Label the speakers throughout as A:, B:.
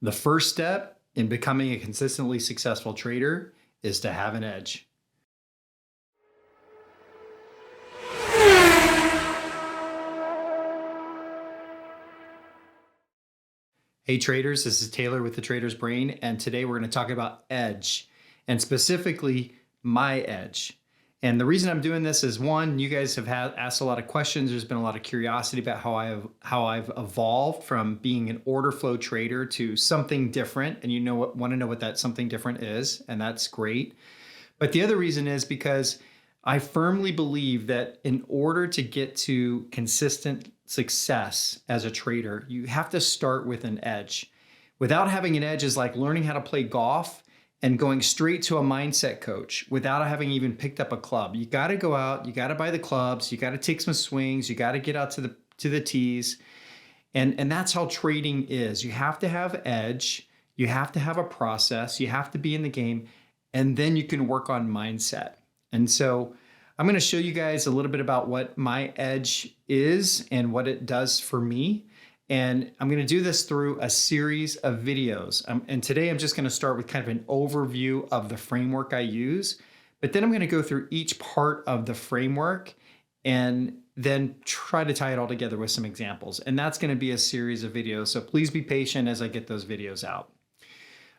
A: The first step in becoming a consistently successful trader is to have an edge. Hey traders, this is Taylor with the Trader's Brain, and today we're going to talk about edge, and specifically my edge. And the reason I'm doing this is, one, you guys have asked a lot of questions. There's been a lot of curiosity about how I've evolved from being an order flow trader to something different, and want to know what that something different is, and that's great. But the other reason is because I firmly believe that in order to get to consistent success as a trader, you have to start with an edge. Without having an edge is like learning how to play golf and going straight to a mindset coach without having even picked up a club. You got to go out, you got to buy the clubs, you got to take some swings, you got to get out to the tees. And that's how trading is. You have to have edge, you have to have a process, you have to be in the game, and then you can work on mindset. And so I'm going to show you guys a little bit about what my edge is and what it does for me. And I'm going to do this through a series of videos. And today I'm just going to start with kind of an overview of the framework I use, but then I'm going to go through each part of the framework and then try to tie it all together with some examples. And that's going to be a series of videos. So please be patient as I get those videos out.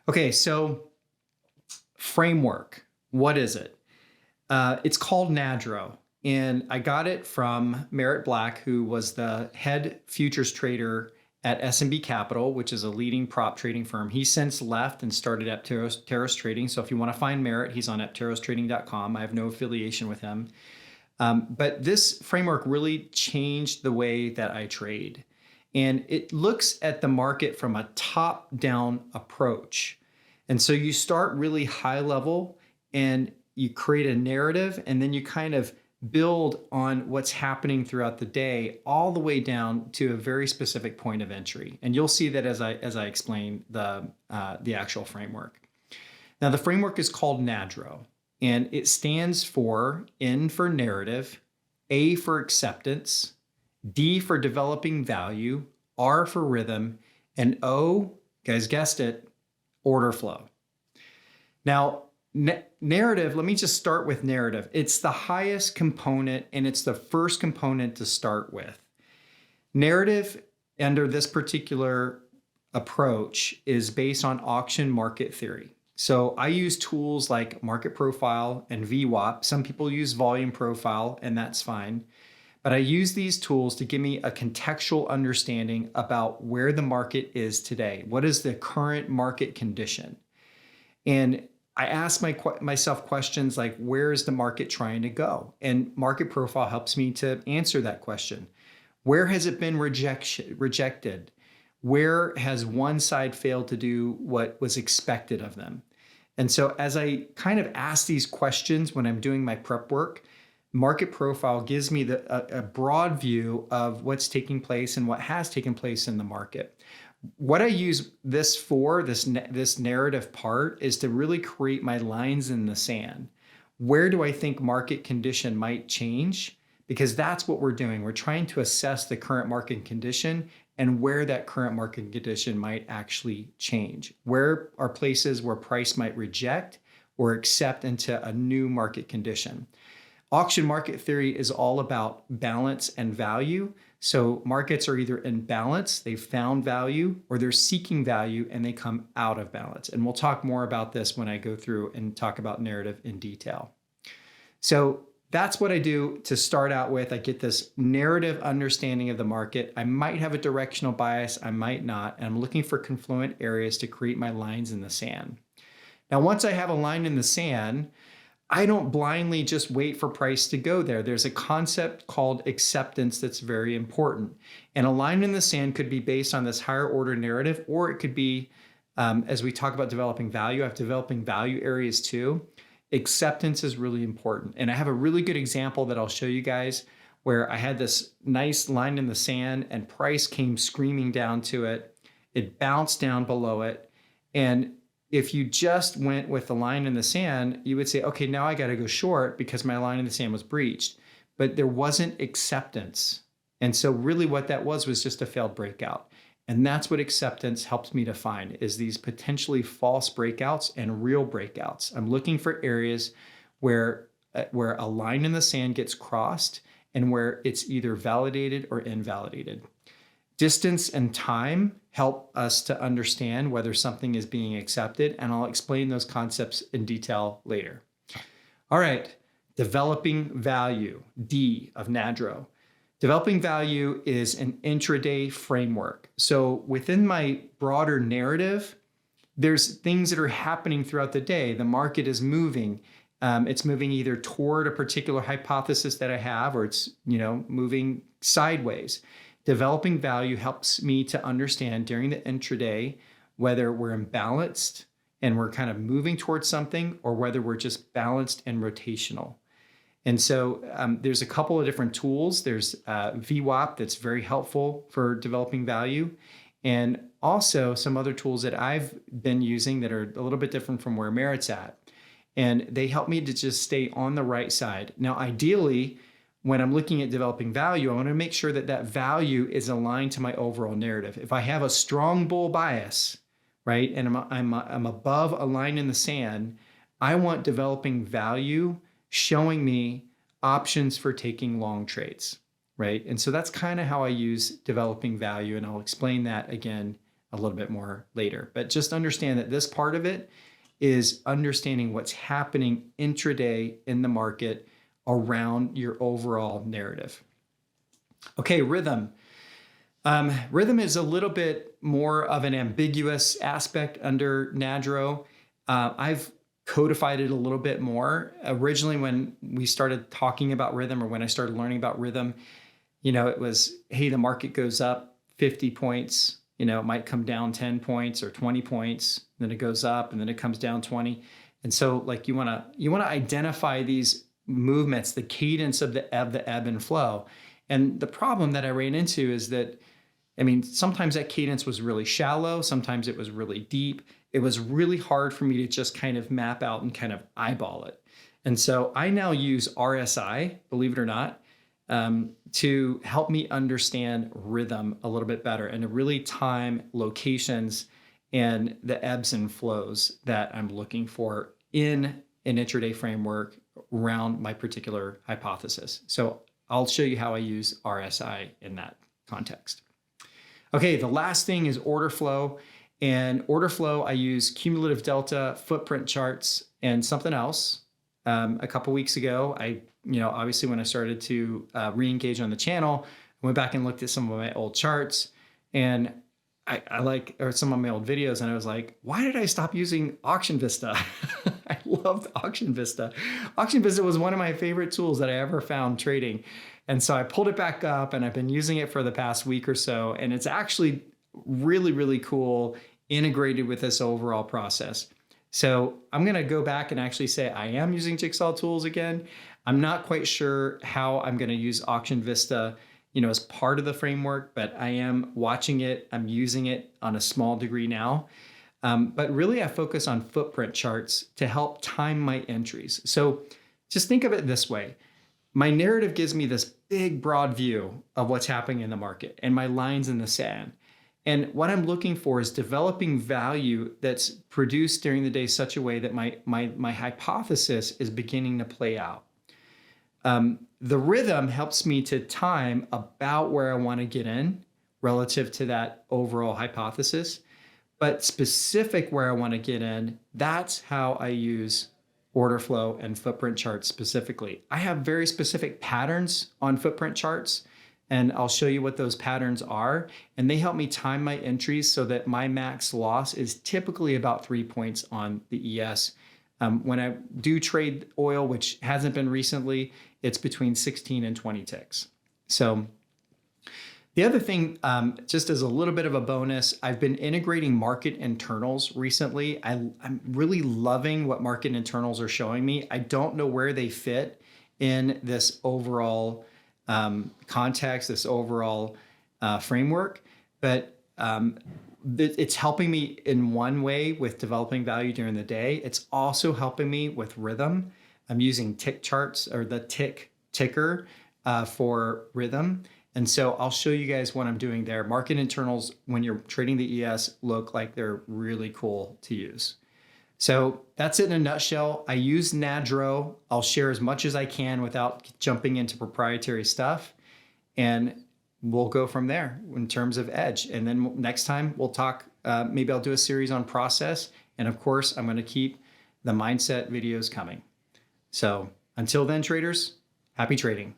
A: Okay, so framework, what is it? It's called NADRO, and I got it from Merritt Black, who was the head futures trader at S&B Capital, which is a leading prop trading firm. He's since left and started Apteros Trading. So if you want to find Merritt, he's on apterostrading.com. I have no affiliation with him. But this framework really changed the way that I trade. And it looks at the market from a top-down approach. And so you start really high level and you create a narrative, and then you kind of build on what's happening throughout the day, all the way down to a very specific point of entry. And you'll see that as I explain the actual framework. Now, the framework is called NADRO, and it stands for N for narrative, A for acceptance, D for developing value, R for rhythm, and O, you guys guessed it, order flow. Now, narrative, let me just start with narrative. It's the highest component, and it's the first component to start with. Narrative under this particular approach is based on auction market theory. So I use tools like market profile and VWAP. Some people use volume profile, and that's fine. But I use these tools to give me a contextual understanding about where the market is today. What is the current market condition? And I ask myself questions like, where is the market trying to go? And market profile helps me to answer that question. Where has it been rejected? Where has one side failed to do what was expected of them? And so as I kind of ask these questions when I'm doing my prep work, market profile gives me a broad view of what's taking place and what has taken place in the market. What I use this for, this narrative part, is to really create my lines in the sand. Where do I think market condition might change? Because that's what we're doing. We're trying to assess the current market condition and where that current market condition might actually change. Where are places where price might reject or accept into a new market condition? Auction market theory is all about balance and value. So markets are either in balance, they've found value, or they're seeking value and they come out of balance. And we'll talk more about this when I go through and talk about narrative in detail. So that's what I do to start out with. I get this narrative understanding of the market. I might have a directional bias, I might not, and I'm looking for confluent areas to create my lines in the sand. Now, once I have a line in the sand, I don't blindly just wait for price to go there. There's a concept called acceptance that's very important. And a line in the sand could be based on this higher order narrative, or it could be, as we talk about developing value, I have developing value areas too. Acceptance is really important. And I have a really good example that I'll show you guys where I had this nice line in the sand and price came screaming down to it. It bounced down below it. And if you just went with the line in the sand, you would say, okay, now I got to go short because my line in the sand was breached. But there wasn't acceptance. And so really what that was just a failed breakout. And that's what acceptance helps me to find, is these potentially false breakouts and real breakouts. I'm looking for areas where a line in the sand gets crossed and where it's either validated or invalidated. Distance and time help us to understand whether something is being accepted, and I'll explain those concepts in detail later. All right, developing value, D of NADRO. Developing value is an intraday framework. So within my broader narrative, there's things that are happening throughout the day. The market is moving. It's moving either toward a particular hypothesis that I have, or it's moving sideways. Developing value helps me to understand during the intraday whether we're imbalanced and we're kind of moving towards something, or whether we're just balanced and rotational. And so there's a couple of different tools. There's VWAP that's very helpful for developing value, and also some other tools that I've been using that are a little bit different from where Merritt's at. And they help me to just stay on the right side. Now, ideally, when I'm looking at developing value, I want to make sure that that value is aligned to my overall narrative. If I have a strong bull bias, right, and I'm above a line in the sand, I want developing value showing me options for taking long trades, right? And so that's kind of how I use developing value, and I'll explain that again a little bit more later. But just understand that this part of it is understanding what's happening intraday in the market around your overall narrative. Okay, rhythm. Rhythm is a little bit more of an ambiguous aspect under NADRO. I've codified it a little bit more. Originally, when we started talking about rhythm, or when I started learning about rhythm, it was, hey, the market goes up 50 points, it might come down 10 points or 20 points, then it goes up and then it comes down 20. And so like you want to identify these movements, the cadence of the ebb and flow. And the problem that I ran into is that, sometimes that cadence was really shallow, sometimes it was really deep. It was really hard for me to just kind of map out and kind of eyeball it. And so I now use RSI, believe it or not, to help me understand rhythm a little bit better and to really time locations and the ebbs and flows that I'm looking for in an intraday framework around my particular hypothesis. So I'll show you how I use RSI in that context. Okay, the last thing is order flow. And order flow, I use cumulative delta, footprint charts, and something else. A couple weeks ago, obviously when I started to re-engage on the channel, I went back and looked at some of my old charts, and or some of my old videos, and I was like, why did I stop using Auction Vista? I loved Auction Vista. Auction Vista was one of my favorite tools that I ever found trading. And so I pulled it back up, and I've been using it for the past week or so, and it's actually really, really cool, integrated with this overall process. So I'm going to go back and actually say I am using Jigsaw tools again. I'm not quite sure how I'm going to use Auction Vista, as part of the framework, but I am watching it. I'm using it on a small degree now. But really I focus on footprint charts to help time my entries. So just think of it this way. My narrative gives me this big, broad view of what's happening in the market and my lines in the sand. And what I'm looking for is developing value that's produced during the day such a way that my hypothesis is beginning to play out. The rhythm helps me to time about where I want to get in relative to that overall hypothesis, but specific where I want to get in, that's how I use order flow and footprint charts specifically. I have very specific patterns on footprint charts, and I'll show you what those patterns are. And they help me time my entries so that my max loss is typically about 3 points on the ES. When I do trade oil, which hasn't been recently, it's between 16 and 20 ticks. So the other thing, just as a little bit of a bonus, I've been integrating market internals recently. I'm really loving what market internals are showing me. I don't know where they fit in this overall context, this overall framework, but it's helping me in one way with developing value during the day. It's also helping me with rhythm. I'm using tick charts, or the ticker for rhythm. And so I'll show you guys what I'm doing there. Market internals, when you're trading the ES, look like they're really cool to use. So that's it in a nutshell. I use NADRO. I'll share as much as I can without jumping into proprietary stuff. And we'll go from there in terms of edge. And then next time we'll talk, maybe I'll do a series on process. And of course, I'm going to keep the mindset videos coming. So until then, traders, happy trading.